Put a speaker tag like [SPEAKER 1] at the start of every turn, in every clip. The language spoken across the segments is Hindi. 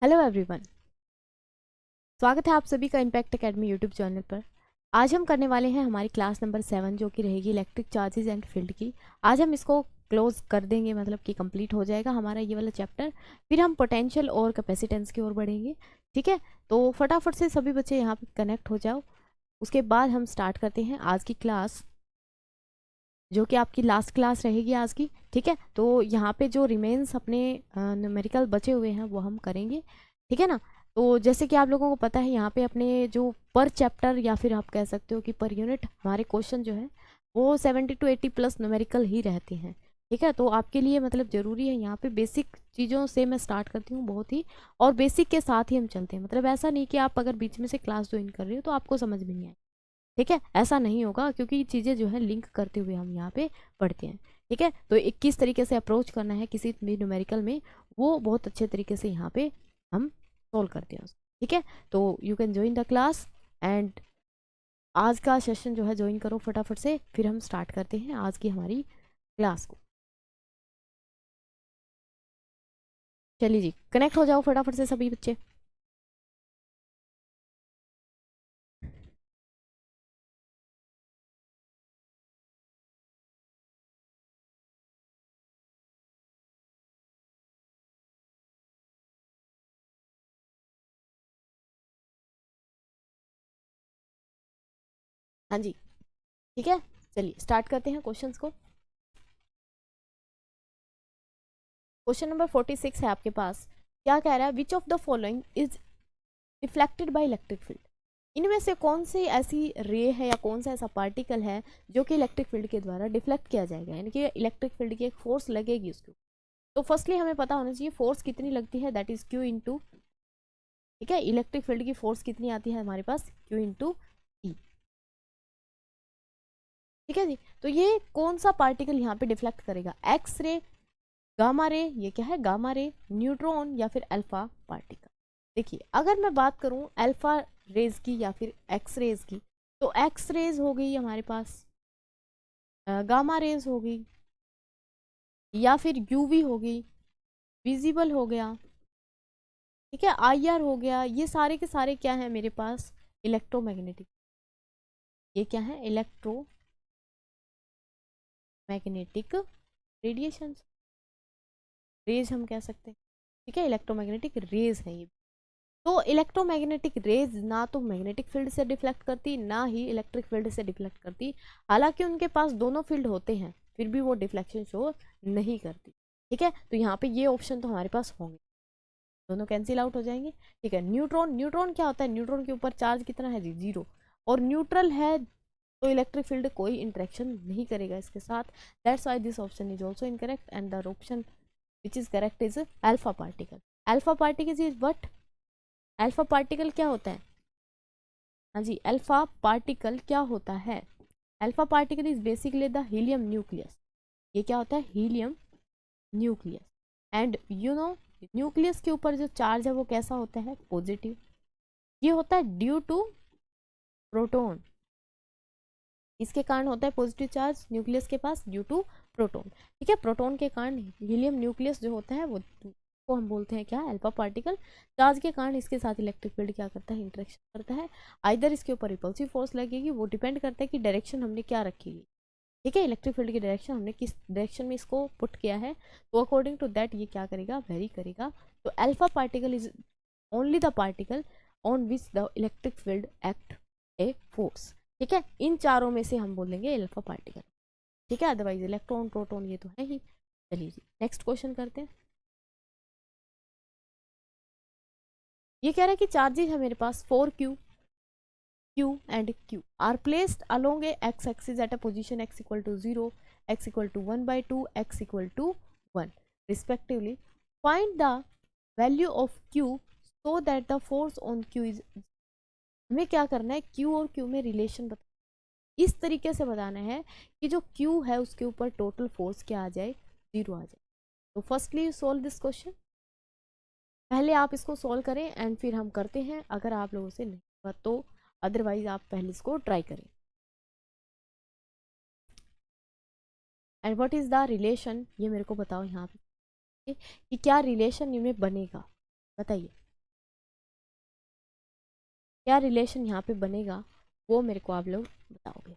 [SPEAKER 1] हेलो एवरीवन, स्वागत है आप सभी का इम्पैक्ट एकेडमी यूट्यूब चैनल पर। आज हम करने वाले हैं हमारी क्लास नंबर 7 जो कि रहेगी इलेक्ट्रिक चार्जेस एंड फील्ड की। आज हम इसको क्लोज कर देंगे, मतलब कि कंप्लीट हो जाएगा हमारा ये वाला चैप्टर। फिर हम पोटेंशियल और कैपेसिटेंस की ओर बढ़ेंगे। ठीक है, तो फटाफट से सभी बच्चे यहाँ पे कनेक्ट हो जाओ। उसके बाद हम स्टार्ट करते हैं आज की क्लास, जो कि आपकी लास्ट क्लास रहेगी आज की। ठीक है, तो यहाँ पे जो रिमेन्स अपने न्यूमेरिकल बचे हुए हैं वो हम करेंगे। ठीक है ना। तो जैसे कि आप लोगों को पता है, यहाँ पे अपने जो पर चैप्टर या फिर आप कह सकते हो कि पर यूनिट हमारे क्वेश्चन जो है वो 70 to 80 प्लस न्यूमेरिकल ही रहते हैं। ठीक है, तो आपके लिए मतलब ज़रूरी है, यहाँ पे बेसिक चीज़ों से मैं स्टार्ट करती हूँ बहुत ही, और बेसिक के साथ ही हम चलते हैं। मतलब ऐसा नहीं कि आप अगर बीच में से क्लास ज्वाइन कर रहे हो तो आपको समझ में नहीं आए। ठीक है, ऐसा नहीं होगा, क्योंकि चीज़ें जो है लिंक करते हुए हम यहाँ पे पढ़ते हैं। ठीक है, तो एक किस तरीके से अप्रोच करना है किसी भी न्यूमेरिकल में, वो बहुत अच्छे तरीके से यहाँ पे हम सोल्व करते हैं उसको। ठीक है, तो you can join the class and आज का सेशन जो है ज्वाइन करो फटाफट से। फिर हम स्टार्ट करते हैं आज की हमारी क्लास को। चलिए जी, कनेक्ट हो जाओ फटाफट से सभी बच्चे। हाँ जी, ठीक है, चलिए स्टार्ट करते हैं क्वेश्चंस को। क्वेश्चन नंबर 46 है आपके पास। क्या कह रहा है, which of the following is reflected by electric field. इनमें से कौन सी ऐसी रे है या कौन सा ऐसा पार्टिकल है जो कि इलेक्ट्रिक फील्ड के द्वारा डिफ्लेक्ट किया जाएगा, यानी कि इलेक्ट्रिक फील्ड की एक फोर्स लगेगी उसके ऊपर। तो फर्स्टली हमें पता होना चाहिए फोर्स कितनी लगती है, दैट इज क्यू इंटू। ठीक है, इलेक्ट्रिक फील्ड की फोर्स कितनी आती है हमारे पास, क्यू इंटू ई। ठीक है जी, तो ये कौन सा पार्टिकल यहाँ पे डिफ्लेक्ट करेगा, एक्स रे, गामा रे, ये क्या है गामा रे, न्यूट्रॉन या फिर अल्फा पार्टिकल। देखिए, अगर मैं बात करूं अल्फा रेज की या फिर एक्स रेज की, तो एक्स रेज हो गई हमारे पास, गामा रेज हो गई, या फिर यूवी हो गई, विजिबल हो गया। ठीक है, आईआर हो गया। ये सारे के सारे क्या है मेरे पास, इलेक्ट्रोमैग्नेटिक। ये क्या है, इलेक्ट्रोमैग्नेटिक रेडिएशन, रेज हम कह सकते हैं। ठीक है, इलेक्ट्रोमैग्नेटिक रेज है ये। तो इलेक्ट्रोमैग्नेटिक रेज ना तो मैग्नेटिक फील्ड से डिफ्लेक्ट करती, ना ही इलेक्ट्रिक फील्ड से डिफ्लेक्ट करती। हालांकि उनके पास दोनों फील्ड होते हैं, फिर भी वो डिफ्लेक्शन शो नहीं करती। ठीक है, तो यहाँ पे ये ऑप्शन तो हमारे पास होंगे, दोनों कैंसिल आउट हो जाएंगे। ठीक है, न्यूट्रॉन, न्यूट्रॉन क्या होता है, न्यूट्रॉन के ऊपर चार्ज कितना है जी, जीरो, और न्यूट्रल है, तो इलेक्ट्रिक फील्ड कोई इंटरेक्शन नहीं करेगा इसके साथ। That's why this option is also incorrect and the option which is correct is alpha particle. Alpha particle is what, alpha particle क्या होता है, हाँ जी, अल्फा पार्टिकल क्या होता है, alpha particle is basically the helium nucleus. ये क्या होता है, helium nucleus. And you know, nucleus के ऊपर जो चार्ज है वो कैसा होता है, पॉजिटिव। ये होता है ड्यू टू प्रोटॉन, इसके कारण होता है पॉजिटिव चार्ज न्यूक्लियस के पास, ड्यू टू प्रोटॉन। ठीक है, प्रोटॉन के कारण हीलियम न्यूक्लियस जो होता है वो को हम बोलते हैं क्या, अल्फा पार्टिकल। चार्ज के कारण इसके साथ इलेक्ट्रिक फील्ड क्या करता है, इंटरेक्शन करता है। आइदर इसके ऊपर रिपल्सिव फोर्स लगेगी, वो डिपेंड करता है कि डायरेक्शन हमने क्या रखी है। ठीक है, इलेक्ट्रिक फील्ड की डायरेक्शन हमने किस डायरेक्शन में इसको पुट किया है, तो अकॉर्डिंग टू दैट ये क्या करेगा, वेरी करेगा। तो alpha particle is only the particle on which the electric field act a force. ठीक है, इन चारों में से हम बोलेंगे अल्फा पार्टिकल। ठीक है, अदरवाइज इलेक्ट्रॉन प्रोटॉन ये तो है ही। चलिए जी, नेक्स्ट क्वेश्चन करते हैं। ये कह रहा है कि चार्जेस है मेरे पास 4q, q and q are placed along a x axis at a position x equal to 0, x equal to 1 by 2, x equal to 1 respectively. Find the value of q so that the force on q is, हमें क्या करना है, q और q में रिलेशन बता, इस तरीके से बताना है कि जो q है उसके ऊपर टोटल फोर्स क्या आ जाए, 0 आ जाए। तो फर्स्टली सोल्व दिस क्वेश्चन, पहले आप इसको सोल्व करें एंड फिर हम करते हैं, अगर आप लोगों से नहीं हुआ तो अदरवाइज आप पहले इसको ट्राई करें। And what is the relation, ये मेरे को बताओ यहाँ पे कि क्या रिलेशन इनमें बनेगा, बताइए। क्या रिलेशन यहाँ पे बनेगा वो मेरे को आप लोग बताओगे।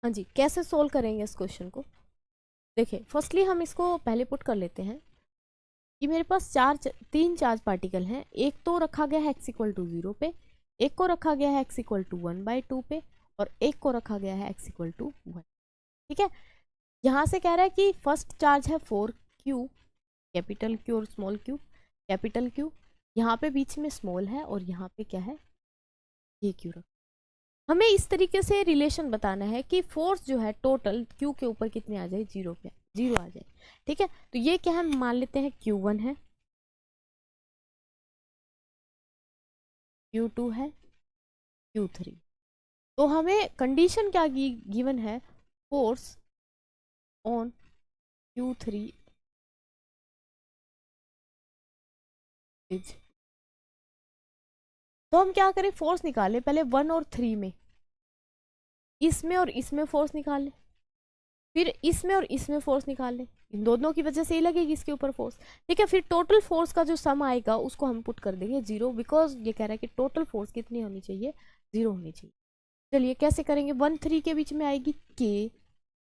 [SPEAKER 1] हाँ जी, कैसे सोल्व करेंगे इस क्वेश्चन को। देखिए फर्स्टली हम इसको पहले पुट कर लेते हैं कि मेरे पास तीन चार्ज पार्टिकल हैं। एक तो रखा गया है x इक्वल टू 0 पे, एक को रखा गया है x इक्वल टू 1/2 पे, और एक को रखा गया है x इक्वल टू 1। ठीक है, यहाँ से कह रहा है कि फर्स्ट चार्ज है 4q, कैपिटल Q और स्मॉल q, कैपिटल Q, यहाँ पे बीच में स्मॉल है और यहाँ पे क्या है ये q रखा। हमें इस तरीके से रिलेशन बताना है कि फोर्स जो है टोटल q के ऊपर कितने आ जाए, 0 पे 0 आ जाए। ठीक है, तो ये क्या है, मान लेते हैं q1 है, q2 है, q3। तो हमें कंडीशन क्या गिवन है, फोर्स ऑन q3 इज। तो हम क्या करें, फोर्स निकालें पहले 1 और 3 में, इसमें और इसमें फोर्स निकाल लें, फिर इसमें और इसमें फोर्स निकाल लें, इन दोनों की वजह से ही लगेगी इसके ऊपर फोर्स। ठीक है, फिर टोटल फोर्स का जो सम आएगा उसको हम पुट कर देंगे 0, बिकॉज ये कह रहा है कि टोटल फोर्स कितनी होनी चाहिए, 0 होनी चाहिए। चलिए कैसे करेंगे, 1 3 के बीच में आएगी k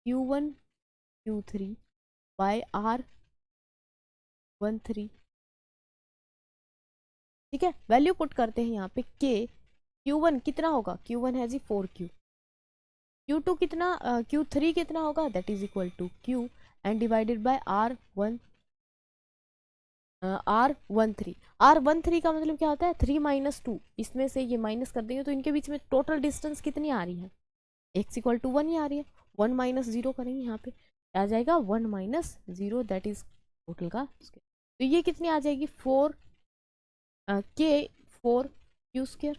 [SPEAKER 1] q1 q3 bye r 1 3। ठीक है, वैल्यू पुट करते हैं यहाँ पे k, q1 कितना होगा, q1 है जी 4q, q2 कितना, q3 कितना होगा, that is equal to q and divided by r1 r13। r13 का मतलब क्या होता है, 3 - 2, इसमें से ये माइनस कर देंगे तो इनके बीच में टोटल डिस्टेंस कितनी आ रही है, x इक्वल टू 1 ही आ रही है। 1 - 0 करेंगे यहाँ पे, आ जाएगा 1 - 0, दैट इज टोटल का स्क्वायर। तो ये कितनी आ जाएगी, 4 k 4q स्क्वायर,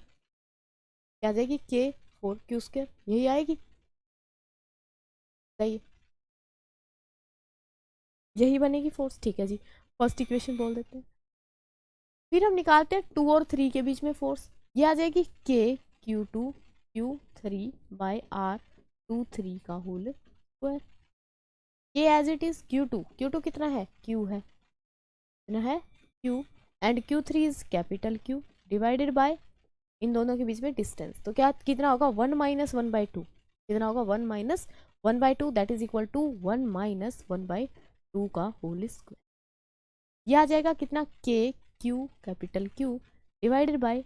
[SPEAKER 1] क्या आ जाएगी k 4q स्क्वायर, यही आएगी, सही है, यही बनेगी फोर्स। ठीक है जी, फर्स्ट इक्वेशन बोल देते हैं। फिर हम निकालते हैं 2 और 3 के बीच में फोर्स, ये आ जाएगी k q2 q3 by r23 का whole square. k as it is q2 कितना है, q है, कितना है q, and q3 is capital Q divided by इन दोनों के बीच में डिस्टेंस, तो क्या कितना होगा, 1 - 1/2, कितना होगा 1 - 1/2, दैट इज इक्वल टू 1 - 1/2 का होल स्क्वायर। ये आ जाएगा कितना, k q capital Q divided bye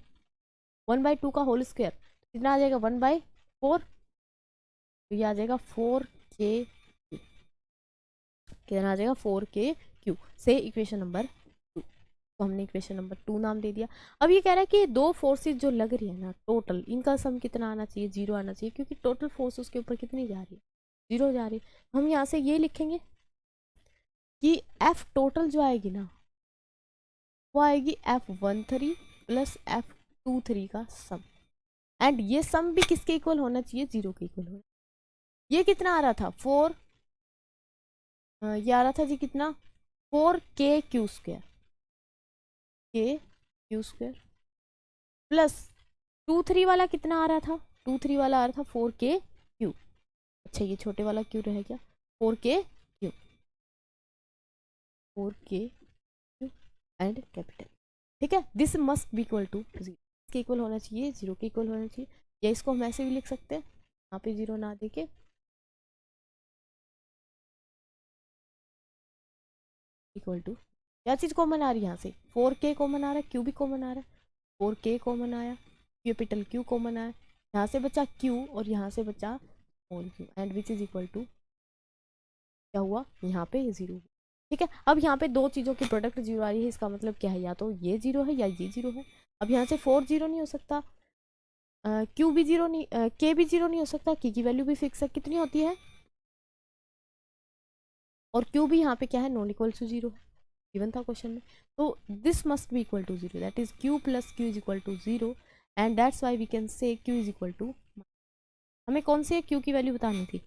[SPEAKER 1] 1/2 का होल स्क्वायर, कितना आ जाएगा 1/4, तो ये आ जाएगा 4k, कितना आ जाएगा 4k⁻, से इक्वेशन नंबर 2। तो हमने इक्वेशन नंबर 2 नाम दे दिया। अब ये कह रहा है कि दो फोर्सेज जो लग रही है ना टोटल, इनका सम कितना आना चाहिए, 0 आना चाहिए, क्योंकि टोटल फोर्स उसके ऊपर कितनी जा रही है, 0 जा रही है। हम यहाँ से ये लिखेंगे कि F टोटल जो आएगी ना वो आएगी F13 प्लस F23 का सम, एंड ये सम भी किसके इक्वल होना चाहिए, 0 के इक्वल होना। ये कितना आ रहा था 4, ये आ रहा था जी कितना 4k⁻² k⁻² प्लस 2 3 वाला कितना आ रहा था, 2 3 वाला आ रहा था 4k⁻। अच्छा ये छोटे वाला क्यों रह गया, 4k⁻, 4k⁻, एंड कैपिटल। ठीक है, this must be equal to 0 के इक्वल होना चाहिए, 0 के इक्वल होना चाहिए, या इसको हम ऐसे भी लिख सकते हैं, यहाँ पे 0 ना देके इक्वल टू, क्या चीज़ कॉमन आ रही है यहाँ से, 4k कॉमन आ रहा है, q भी कॉमन आ रहा है, 4k कॉमन आया, कैपिटल Q कॉमन आया, यहाँ से बचा q और यहाँ से बचा small q, and which is equal to क्या हुआ, यहाँ पे 0। ठीक है, अब यहाँ पे दो चीज़ों की प्रोडक्ट 0 आ रही है, इसका मतलब क्या है, या तो ये 0 है या ये 0 है। अब यहाँ से 4 0 नहीं हो सकता, q भी 0 नहीं, k भी 0 नहीं हो सकता, k की वैल्यू भी फिक्स है, कितनी होती है, और q भी यहाँ पे क्या है, नॉन इक्वल टू 0 है, गिवन था क्वेश्चन में। तो this must be equal to 0, that is q plus q is equal to 0 and that's why we can say q is equal to, हमें कौन से q की वैल्यू बतानी थी,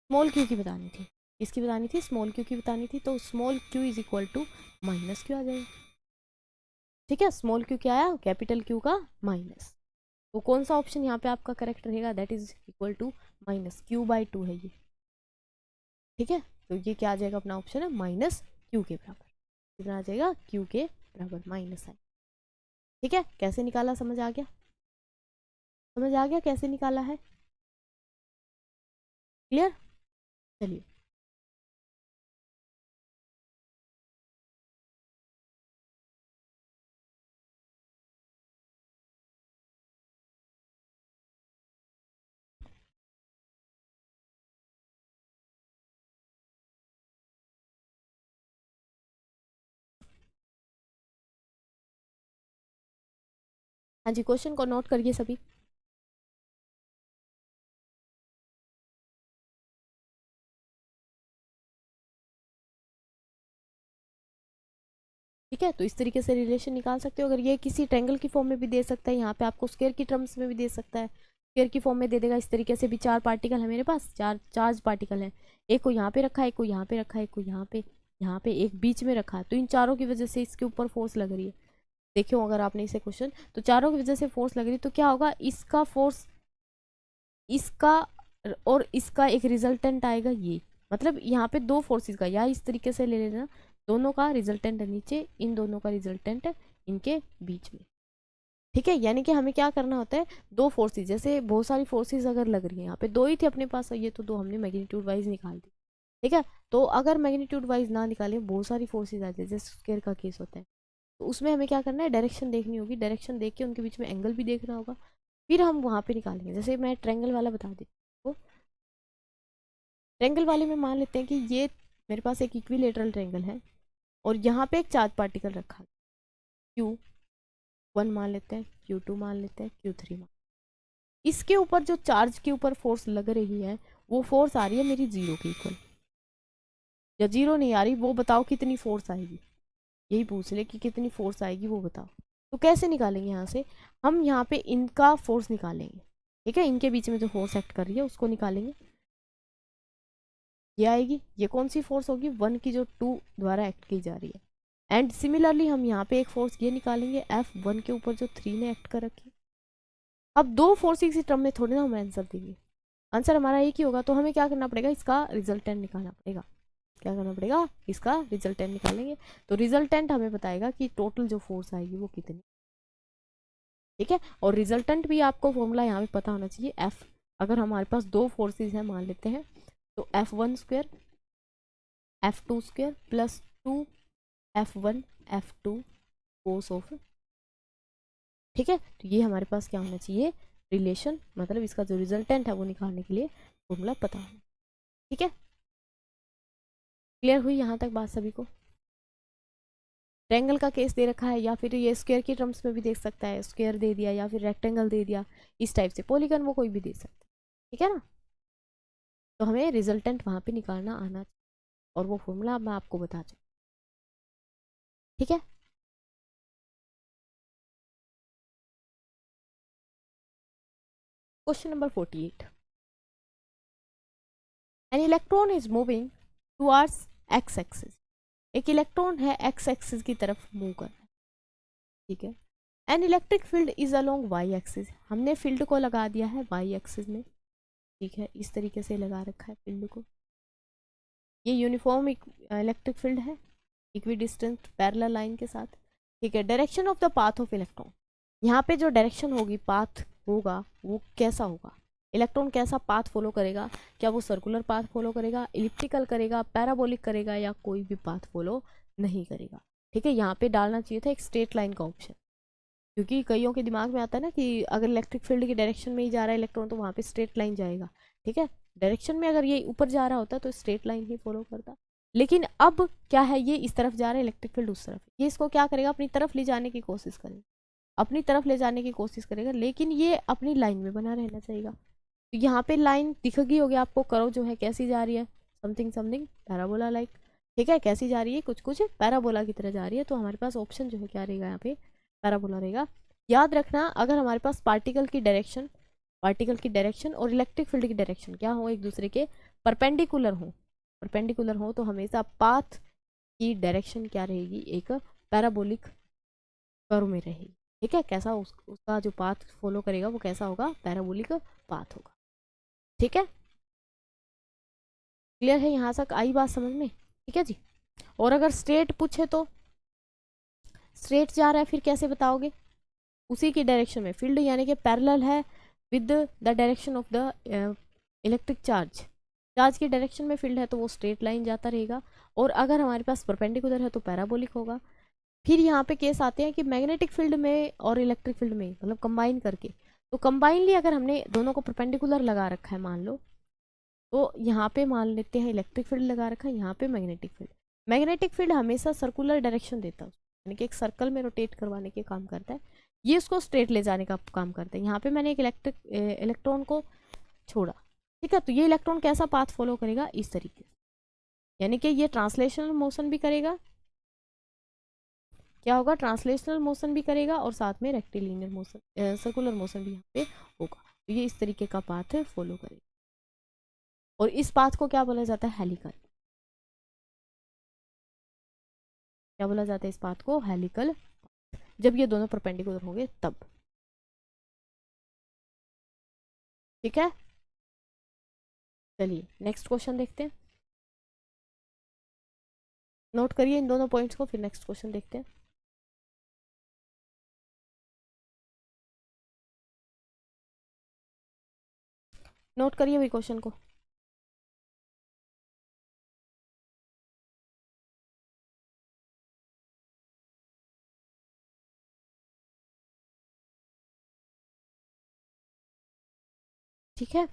[SPEAKER 1] स्मॉल q की बतानी थी, इसकी बतानी थी, स्मॉल q की बतानी थी, तो small q is equal to minus q आ जाएगा। ठीक है, स्मॉल q क्या आया, कैपिटल Q का माइनस, तो कौन सा ऑप्शन यहाँ पे आपका करेक्ट रहेगा, that is equal to minus q/2 है ये। ठीक है, तो ये क्या आ जाएगा, अपना ऑप्शन है माइनस q के बराबर, कितना आ जाएगा, q के बराबर माइनस साइन। ठीक है, कैसे निकाला, समझ आ गया, समझ आ गया कैसे निकाला है, क्लियर। चलिए हाँ जी, क्वेश्चन को नोट करिए सभी। ठीक है, तो इस तरीके से रिलेशन निकाल सकते हो, अगर ये किसी ट्रायंगल की फॉर्म में भी दे सकता है, यहाँ पे आपको स्क्वायर की टर्म्स में भी दे सकता है, स्क्वायर की फॉर्म में दे देगा। इस तरीके से भी चार पार्टिकल है मेरे पास, चार चार्ज पार्टिकल है, एक को यहाँ पे रखा है, एक को यहाँ पे रखा है, एक को यहाँ पे एक बीच में रखा है, तो इन चारों की वजह से इसके ऊपर फोर्स लग रही है। देखियो अगर आपने इसे क्वेश्चन, तो चारों की वजह से फोर्स लग रही है, तो क्या होगा, इसका फोर्स, इसका और इसका एक रिजल्टेंट आएगा ये, मतलब यहाँ पे दो फोर्सेस का, या इस तरीके से ले लेना, दोनों का रिजल्टेंट है नीचे, इन दोनों का रिजल्टेंट है इनके बीच में। ठीक है, यानी कि हमें क्या करना होता है, दो फोर्सेस, जैसे बहुत सारी फोर्सेस अगर लग रही है, यहाँ पे दो ही थी अपने पास, ये तो दो हमने मैग्नीट्यूड वाइज निकाल दी। ठीक है, तो अगर मैग्नीट्यूड वाइज ना निकाले, बहुत सारी फोर्सेज आ जाए, जैसे स्क्वायर का केस होता है, तो उसमें हमें क्या करना है, डायरेक्शन देखनी होगी, डायरेक्शन देख के उनके बीच में एंगल भी देखना होगा, फिर हम वहाँ पे निकालेंगे। जैसे मैं ट्रायंगल वाला बता दी, तो ट्रायंगल वाले में मान लेते हैं कि ये मेरे पास एक इक्विलेटरल ट्रायंगल है, और यहाँ पे एक चार्ज पार्टिकल रखा है, Q1 मान लेते हैं, Q2 मान लेते हैं, Q3 मान, इसके ऊपर जो चार्ज के ऊपर फोर्स लग रही है, वो फोर्स आ रही है मेरी 0 के इक्वल, या 0 नहीं आ रही, वो बताओ कितनी फोर्स आएगी, यही पूछ ले कि कितनी फोर्स आएगी वो बताओ। तो कैसे निकालेंगे, यहाँ से हम यहाँ पे इनका फोर्स निकालेंगे। ठीक है, इनके बीच में जो फोर्स एक्ट कर रही है उसको निकालेंगे, ये आएगी, ये कौन सी फोर्स होगी, 1 की जो 2 द्वारा एक्ट की जा रही है। एंड सिमिलरली हम यहाँ पे एक फोर्स ये निकालेंगे, F1 के ऊपर जो 3 ने एक्ट कर रखी है। अब दो फोर्स इसी टर्म में थोड़ी ना हम आंसर देंगे, आंसर हमारा एक ही होगा, तो हमें क्या करना पड़ेगा, इसका रिजल्टेंट निकालना पड़ेगा। क्या करना पड़ेगा, इसका रिजल्टेंट निकालेंगे, तो रिजल्टेंट हमें बताएगा कि टोटल जो फोर्स आएगी वो कितनी। ठीक है, और रिजल्टेंट भी आपको फॉर्मूला यहाँ पे पता होना चाहिए, एफ, अगर हमारे पास दो फोर्सेज हैं मान लेते हैं, तो F1 square F2 square plus 2 F1 F2 cos of. ठीक है, तो ये हमारे पास क्या होना चाहिए, रिलेशन, मतलब इसका जो रिजल्टेंट है वो निकालने के लिए फॉर्मूला पता होना। ठीक है, क्लियर हुई यहाँ तक बात सभी को। ट्रायंगल का केस दे रखा है, या फिर ये स्क्वायर की टर्म्स में भी देख सकता है, स्क्वायर दे दिया या फिर रेक्टेंगल दे दिया, इस टाइप से पॉलीगन वो कोई भी दे सकता है। ठीक है ना, तो हमें रिजल्टेंट वहाँ पे निकालना आना चाहिए, और वो फॉर्मूला मैं आपको बता दूँ। ठीक है, question number 48, an electron is moving towards X axis, एक इलेक्ट्रॉन है एक्स एक्सिस की तरफ मूव कर रहा है। ठीक है, an electric field is along Y axis, हमने फील्ड को लगा दिया है वाई एक्सिस में। ठीक है, इस तरीके से लगा रखा है फील्ड को, ये यूनिफॉर्म इलेक्ट्रिक फील्ड है, इक्वी डिस्टेंट पैरेलल लाइन के साथ। ठीक है, direction of the path of electron, यहाँ पे जो डायरेक्शन होगी, पाथ होगा, वो कैसा होगा, इलेक्ट्रॉन कैसा पाथ फॉलो करेगा, क्या वो सर्कुलर पाथ फॉलो करेगा, इलिप्टिकल करेगा, पैराबोलिक करेगा, या कोई भी पाथ फॉलो नहीं करेगा। ठीक है, यहाँ पे डालना चाहिए था एक स्ट्रेट लाइन का ऑप्शन, क्योंकि कईयों के दिमाग में आता है ना कि अगर इलेक्ट्रिक फील्ड की डायरेक्शन में ही जा रहा है इलेक्ट्रॉन, तो वहाँ पे स्ट्रेट लाइन जाएगा। ठीक है, डायरेक्शन में अगर ये ऊपर जा रहा होता तो स्ट्रेट लाइन ही फॉलो करता, लेकिन अब क्या है, ये इस तरफ जा रहा है इलेक्ट्रिक फील्ड उस तरफ, ये इसको क्या करेगा, अपनी तरफ ले जाने की कोशिश करेगा, अपनी तरफ ले जाने की कोशिश करेगा, लेकिन ये अपनी लाइन में बना रहना चाहिए। तो यहाँ पे लाइन दिख गई होगी आपको, करो जो है कैसी जा रही है, समथिंग समथिंग पैराबोला लाइक। ठीक है, कैसी जा रही है, कुछ कुछ पैराबोला की तरह जा रही है। तो हमारे पास ऑप्शन जो है क्या रहेगा यहाँ पे, पैराबोला रहेगा। याद रखना, अगर हमारे पास पार्टिकल की डायरेक्शन और इलेक्ट्रिक फील्ड की डायरेक्शन क्या हो, एक दूसरे के परपेंडिकुलर हो तो हमेशा पाथ की डायरेक्शन क्या रहेगी, एक पैराबोलिक कर्व में रहेगी। ठीक है, कैसा उसका जो पाथ फॉलो करेगा वो कैसा होगा, पैराबोलिक पाथ होगा। ठीक है, क्लियर है, यहाँ तक आई बात समझ में? ठीक है जी। और अगर स्ट्रेट पूछे तो स्ट्रेट जा रहा है, फिर कैसे बताओगे, उसी की डायरेक्शन में फील्ड यानी कि पैरेलल है with the direction of the electric charge की डायरेक्शन में फील्ड है तो वो स्ट्रेट लाइन जाता रहेगा। और अगर हमारे पास परपेंडिकुलर है तो पैराबोलिक होगा। फिर यहाँ पे केस आते हैं कि मैग्नेटिक फील्ड में और इलेक्ट्रिक फील्ड में, मतलब कंबाइन करके, तो कंबाइनली अगर हमने दोनों को परपेंडिकुलर लगा रखा है मान लो, तो यहाँ पे मान लेते हैं इलेक्ट्रिक फील्ड लगा रखा है, यहाँ पे मैग्नेटिक फील्ड हमेशा सर्कुलर डायरेक्शन देता है, यानी कि एक सर्कल में रोटेट करवाने के काम करता है, ये उसको स्ट्रेट ले जाने का काम करता है। यहाँ पे मैंने एक इलेक्ट्रॉन को छोड़ा, ठीक है, तो ये इलेक्ट्रॉन कैसा पाथ फॉलो करेगा, इस तरीके से, यानी कि ये ट्रांसलेशनल मोशन भी करेगा, क्या होगा, ट्रांसलेशनल मोशन भी करेगा और साथ में रेक्टिलिनियर मोशन, सर्कुलर मोशन भी यहाँ पे होगा। तो ये इस तरीके का पाथ फॉलो करेगा और इस पाथ को क्या बोला जाता है, हेलिकल। क्या बोला जाता है इस पाथ को, हेलिकल, जब ये दोनों परपेंडिकुलर होंगे तब। ठीक है, चलिए नेक्स्ट क्वेश्चन देखते हैं। नोट करिए इन दोनों पॉइंट्स को, फिर नेक्स्ट क्वेश्चन देखते हैं। नोट करिए वही क्वेश्चन को। ठीक है,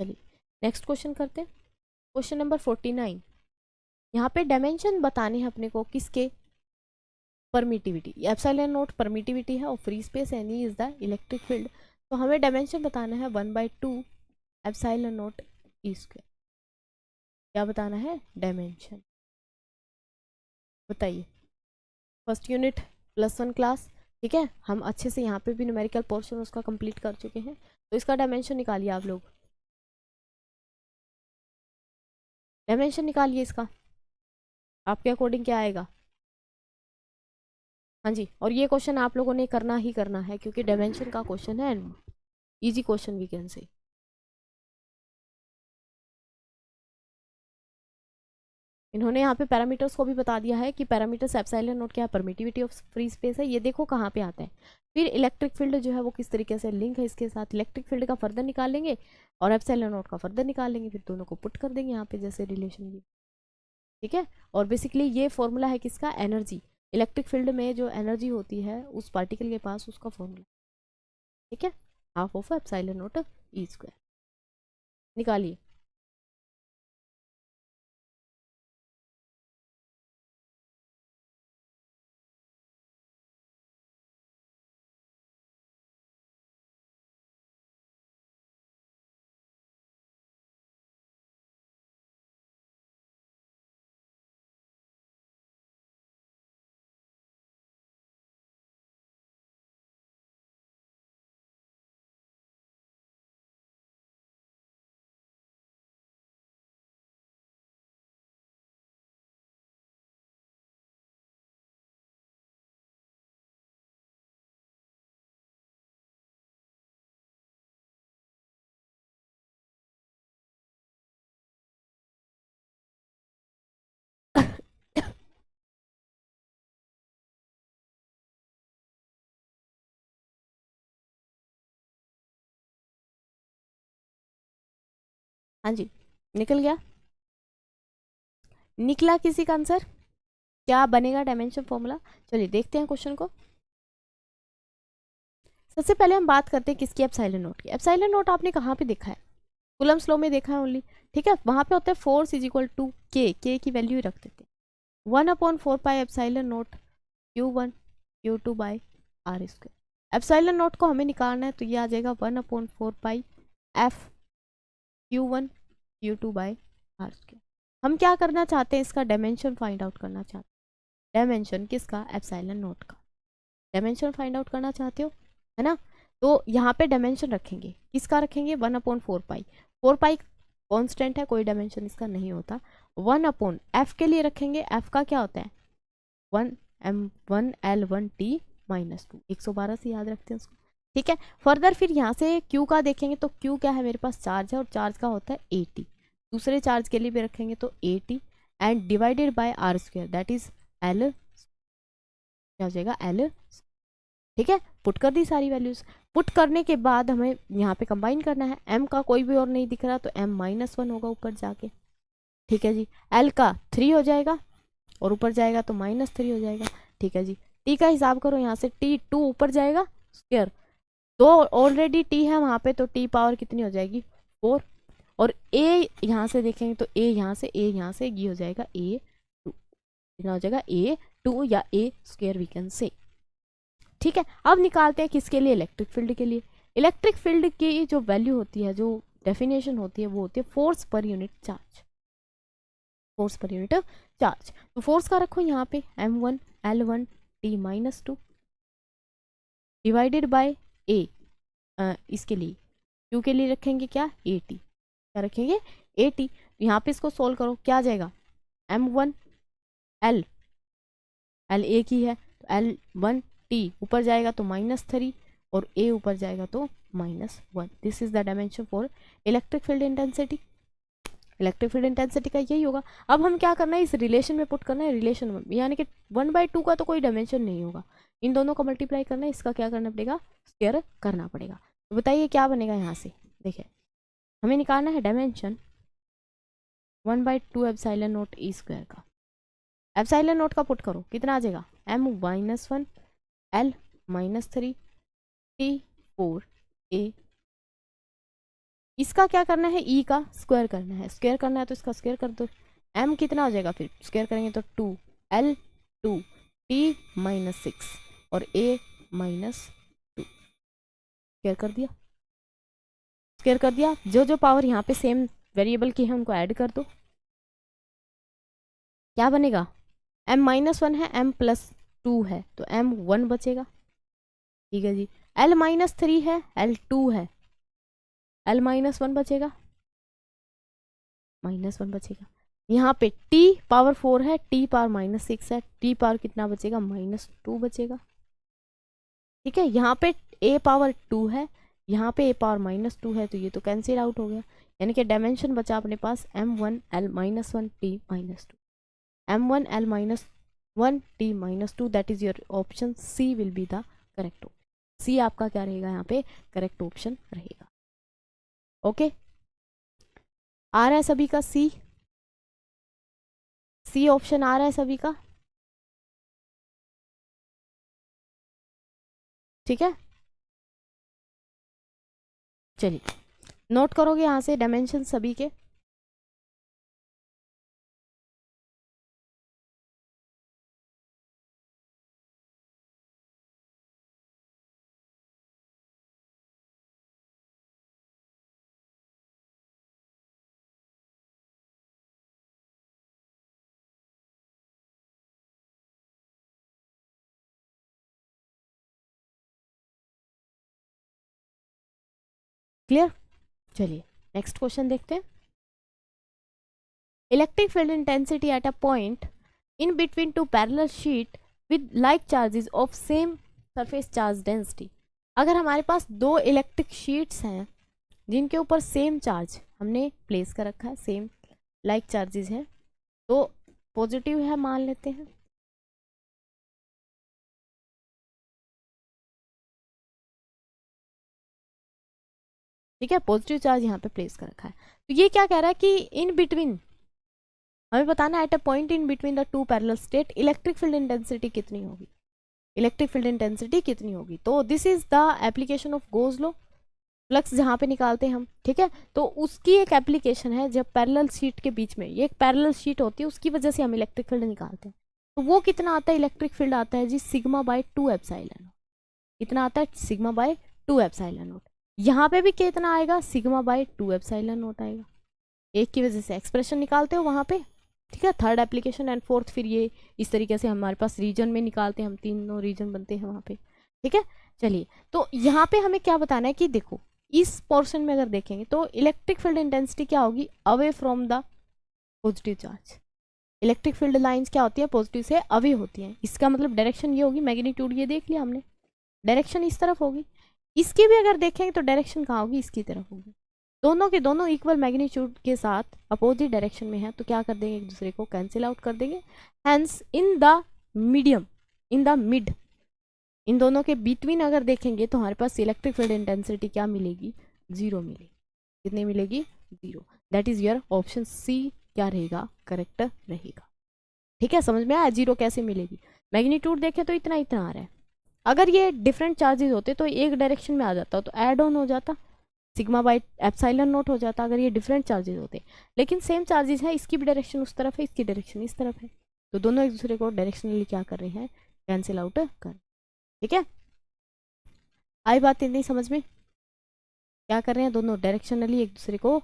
[SPEAKER 1] चलिए नेक्स्ट क्वेश्चन करते हैं। Question number 49। यहाँ पे डायमेंशन बताने हैं अपने को, किसके, परमिटिविटी, एप्सिलॉन नोट परमिटिविटी है और free space any is the electric field. तो हमें डायमेंशन बताना है 1/2 एप्सिलॉन नोट ई स्क्वायर। क्या बताना है, डायमेंशन बताइए। फर्स्ट यूनिट +1 क्लास, ठीक है, हम अच्छे से यहाँ पे भी न्यूमेरिकल पोर्शन उसका कंप्लीट कर चुके हैं। तो इसका डायमेंशन निकालिए आप लोग, डायमेंशन निकालिए इसका, आपके अकॉर्डिंग क्या आएगा। हाँ जी, और ये क्वेश्चन आप लोगों ने करना ही करना है क्योंकि डायमेंशन का क्वेश्चन है, इजी क्वेश्चन वी कैन से। इन्होंने यहाँ पे पैरामीटर्स को भी बता दिया है कि पैरामीटर्स एप्सिलॉन नोट क्या है, परमिटिविटी ऑफ फ्री स्पेस है, ये देखो कहाँ पे आता है। फिर इलेक्ट्रिक फील्ड जो है वो किस तरीके से लिंक है इसके साथ, इलेक्ट्रिक फील्ड का फर्दर निकाल लेंगे और एप्सिलॉन नोट का फर्दर निकाल लेंगे, फिर दोनों को पुट कर देंगे यहाँ पे जैसे रिलेशन भी। ठीक है, और बेसिकली ये फॉर्मूला है किसका, एनर्जी, इलेक्ट्रिक फील्ड में जो एनर्जी होती है उस पार्टिकल के पास, उसका फॉर्मूला। ठीक है, half of epsilon note E square, निकालिए। हाँ जी, निकल गया, निकला किसी का आंसर, क्या बनेगा डायमेंशन फॉर्मूला। चलिए देखते हैं क्वेश्चन को। सबसे पहले हम बात करते हैं किसकी, एप्सिलॉन नोट की। एप्सिलॉन नोट आपने कहाँ पे देखा है, कूलम्स लॉ में देखा है ओनली। ठीक है, वहाँ पे होता है फोर्स इज इक्वल टू के की वैल्यू ही रख देते हैं, 1/4 pi epsilon naught Q1 Q2 by R square. Epsilon naught को हमें निकालना है तो ये आ जाएगा 1/4 pi F Q1 Q2 by R square. हम क्या करना चाहते हैं, इसका डायमेंशन फाइंड आउट करना चाहते हैं। डायमेंशन किसका, एप्सिलॉन नॉट का डायमेंशन फाइंड आउट करना चाहते हो, है ना। तो यहाँ पे डायमेंशन रखेंगे, किसका रखेंगे, 1/4 पाई। 4 पाई कॉन्स्टेंट है, कोई डायमेंशन इसका नहीं होता। 1/f के लिए रखेंगे, f का क्या होता है 1m1l1t -2, 112 से याद रखते हैं उसको, ठीक है। फर्दर फिर यहाँ से q का देखेंगे, तो q क्या है, मेरे पास चार्ज है और चार्ज का होता है at। दूसरे चार्ज के लिए भी रखेंगे तो at and divided bye r², that is l, क्या हो जाएगा l, ठीक है। पुट कर दी सारी वैल्यूज। पुट करने के बाद हमें यहाँ पे कंबाइन करना है, m का कोई भी और नहीं दिख रहा तो m-1 होगा ऊपर जाके, ठीक है जी। l का 3 हो जाएगा और ऊपर जाएगा तो -3 हो जाएगा, ठीक है जी। t का हिसाब करो, यहाँ से t2 ऊपर जाएगा स्क्वायर, तो ऑलरेडी t है वहाँ पे, तो t पावर कितनी हो जाएगी 4, और a यहाँ से देखेंगे तो a यहाँ से ये हो जाएगा a2, कितना हो जाएगा a2 या a² वी कैन से, ठीक है। अब निकालते हैं किसके लिए, इलेक्ट्रिक फील्ड के लिए। इलेक्ट्रिक फील्ड की जो वैल्यू होती है, जो डेफिनेशन होती है, वो होती है force per unit charge, force per unit charge. तो फोर्स का रखो यहाँ पे m1l1t -2 डिवाइडेड बाय a, इसके लिए q के लिए रखेंगे क्या at, क्या रखेंगे at। यहाँ पे इसको सोल्व करो, क्या आ जाएगा m1l, l एक ही है तो l1t ऊपर जाएगा तो -3 और a ऊपर जाएगा तो -1। This is the dimension for electric field intensity. Electric field intensity का यही होगा। अब हम क्या करना है, इस रिलेशन में पुट करना है, रिलेशन में, यानी कि 1/2 का तो कोई डायमेंशन नहीं होगा, इन दोनों का मल्टीप्लाई करना है, इसका क्या करना पड़ेगा, स्क्वायर करना पड़ेगा। तो बताइए क्या बनेगा यहाँ से, देखिए हमें निकालना है dimension 1/2 epsilon not E square का। एप्सिलॉन नॉट का पुट करो, कितना आ जाएगा m-1 l -3 t4 a। इसका क्या करना है, ई का स्क्वायर करना है, स्क्वायर करना है तो इसका स्क्वायर कर दो, m कितना हो जाएगा, फिर स्क्वायर करेंगे तो 2l2 t -6 और a -2, स्क्वायर कर दिया, स्क्वायर कर दिया। जो जो पावर यहाँ पे सेम वेरिएबल की है उनको ऐड कर दो, क्या बनेगा m-1 है, m+2 है तो m1 बचेगा, ठीक है जी। l-3 है, l2 है, l-1 बचेगा, -1 बचेगा। यहाँ पे t पावर 4 है, t पावर -6 है, t पावर कितना बचेगा -2 बचेगा, ठीक है। यहाँ पे a पावर 2 है, यहाँ पे a पावर -2 है, तो ये तो कैंसिल आउट हो गया, यानी कि डायमेंशन बचा अपने पास m1l-1 t -2, m1l-1 t -2, that is your option C will be the correct option. C आपका क्या रहेगा यहाँ पे, करेक्ट ऑप्शन रहेगा। ओके, आ रहा है सभी का C, C ऑप्शन आ रहा है सभी का, ठीक है। चलिए नोट करोगे यहाँ से डायमेंशन सभी के, क्लियर। चलिए नेक्स्ट क्वेश्चन देखते हैं। Electric field intensity at a point in between two parallel sheet with like charges of same surface charge density। अगर हमारे पास दो इलेक्ट्रिक शीट्स हैं जिनके ऊपर सेम चार्ज हमने प्लेस कर रखा है, सेम लाइक चार्जेस हैं, तो पॉजिटिव है मान लेते हैं, ठीक है, पॉजिटिव चार्ज यहाँ पे प्लेस कर रखा है। तो ये क्या कह रहा है कि इन बिटवीन, हमें बताना है at a point in between the two parallel state electric field intensity कितनी होगी, इलेक्ट्रिक फील्ड इंटेंसिटी कितनी होगी। तो this is the application of goes law, flux जहाँ पे निकालते हैं हम, ठीक है। तो उसकी एक एप्लीकेशन है, जब पैरेलल शीट के बीच में, ये एक पैरेलल शीट होती है, उसकी वजह से हम इलेक्ट्रिक फील्ड निकालते हैं। तो वो कितना आता है, इलेक्ट्रिक फील्ड आता है जी σ/2 एप्सिलॉन, कितना आता है σ/2 एप्सिलॉन नॉट। यहाँ पे भी कितना आएगा, σ/2 एप्सिलॉन नॉट आएगा, एक की वजह से एक्सप्रेशन निकालते हो वहाँ पे, ठीक है, थर्ड एप्लीकेशन एंड फोर्थ फिर ये इस तरीके से हमारे पास रीजन में निकालते हैं, हम तीनों रीजन बनते हैं वहाँ पे। ठीक है, चलिए तो यहाँ पे हमें क्या बताना है कि देखो इस पोर्शन में अगर देखेंगे तो इलेक्ट्रिक फील्ड इंटेंसिटी क्या होगी, away from the positive charge. Electric field lines क्या होती है, पॉजिटिव से अवे होती हैं। इसका मतलब डायरेक्शन ये होगी, मैग्नीट्यूड ये देख लिया हमने, डायरेक्शन इस तरफ होगी। इसकी भी अगर देखेंगे तो डायरेक्शन कहाँ होगी, इसकी तरफ होगी। दोनों के दोनों इक्वल मैग्नीट्यूड के साथ अपोजिट डायरेक्शन में है, तो क्या कर देंगे, एक दूसरे को कैंसिल आउट कर देंगे। Hence in the medium, in the mid, इन दोनों के बिटवीन अगर देखेंगे तो हमारे पास इलेक्ट्रिक फील्ड इंटेंसिटी क्या मिलेगी, 0 मिलेगी। कितनी मिलेगी, 0। That is your option C क्या रहेगा, करेक्ट रहेगा। ठीक है, समझ में आया 0 कैसे मिलेगी। मैग्नीट्यूड देखें तो इतना इतना आ रहा है, अगर ये डिफरेंट चार्जेस होते तो एक डायरेक्शन में आ जाता तो ऐड ऑन हो जाता, सिग्मा बाई एप्सिलॉन नॉट हो जाता अगर ये डिफरेंट चार्जेस होते। लेकिन सेम चार्जेस है, इसकी भी डायरेक्शन उस तरफ है, इसकी डायरेक्शन इस तरफ है, तो दोनों एक दूसरे को डायरेक्शनली क्या कर रहे हैं, कैंसिल आउट कर। ठीक है, आई बात इतनी समझ में, क्या कर रहे हैं, दोनों डायरेक्शनली एक दूसरे को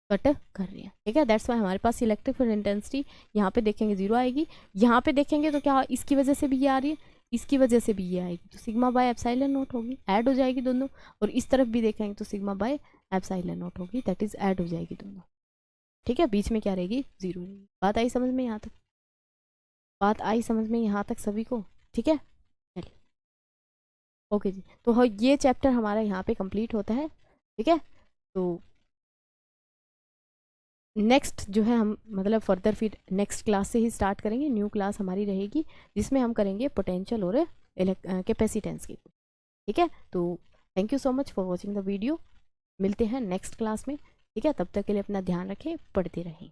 [SPEAKER 1] कट कर रही है। ठीक है, दैट्स वाई हमारे पास इलेक्ट्रिक फील्ड इंटेंसिटी यहाँ पे देखेंगे 0 आएगी, यहाँ पे देखेंगे तो क्या इसकी वजह से भी ये आ रही है, इसकी वजह से भी ये आएगी, तो सिग्मा बाय एप्सिलॉन नॉट होगी, ऐड हो जाएगी दोनों। और इस तरफ भी देखेंगे तो सिग्मा बाय एप्सिलॉन नॉट होगी, दैट इज ऐड हो जाएगी दोनों। ठीक है, बीच में क्या रहेगी, 0 रहेगी। बात आई समझ में यहाँ तक, बात आई समझ में यहाँ तक सभी को। ठीक है, चलिए ओके जी, तो ये चैप्टर हमारा यहाँ पे कंप्लीट होता है। ठीक है, तो नेक्स्ट जो है हम मतलब फर्दर फिर नेक्स्ट क्लास से ही स्टार्ट करेंगे, न्यू क्लास हमारी रहेगी जिसमें हम करेंगे पोटेंशियल और कैपेसिटेंस की। ठीक है, तो thank you so much for watching the video, मिलते हैं नेक्स्ट क्लास में। ठीक है, तब तक के लिए अपना ध्यान रखें, पढ़ते रहें।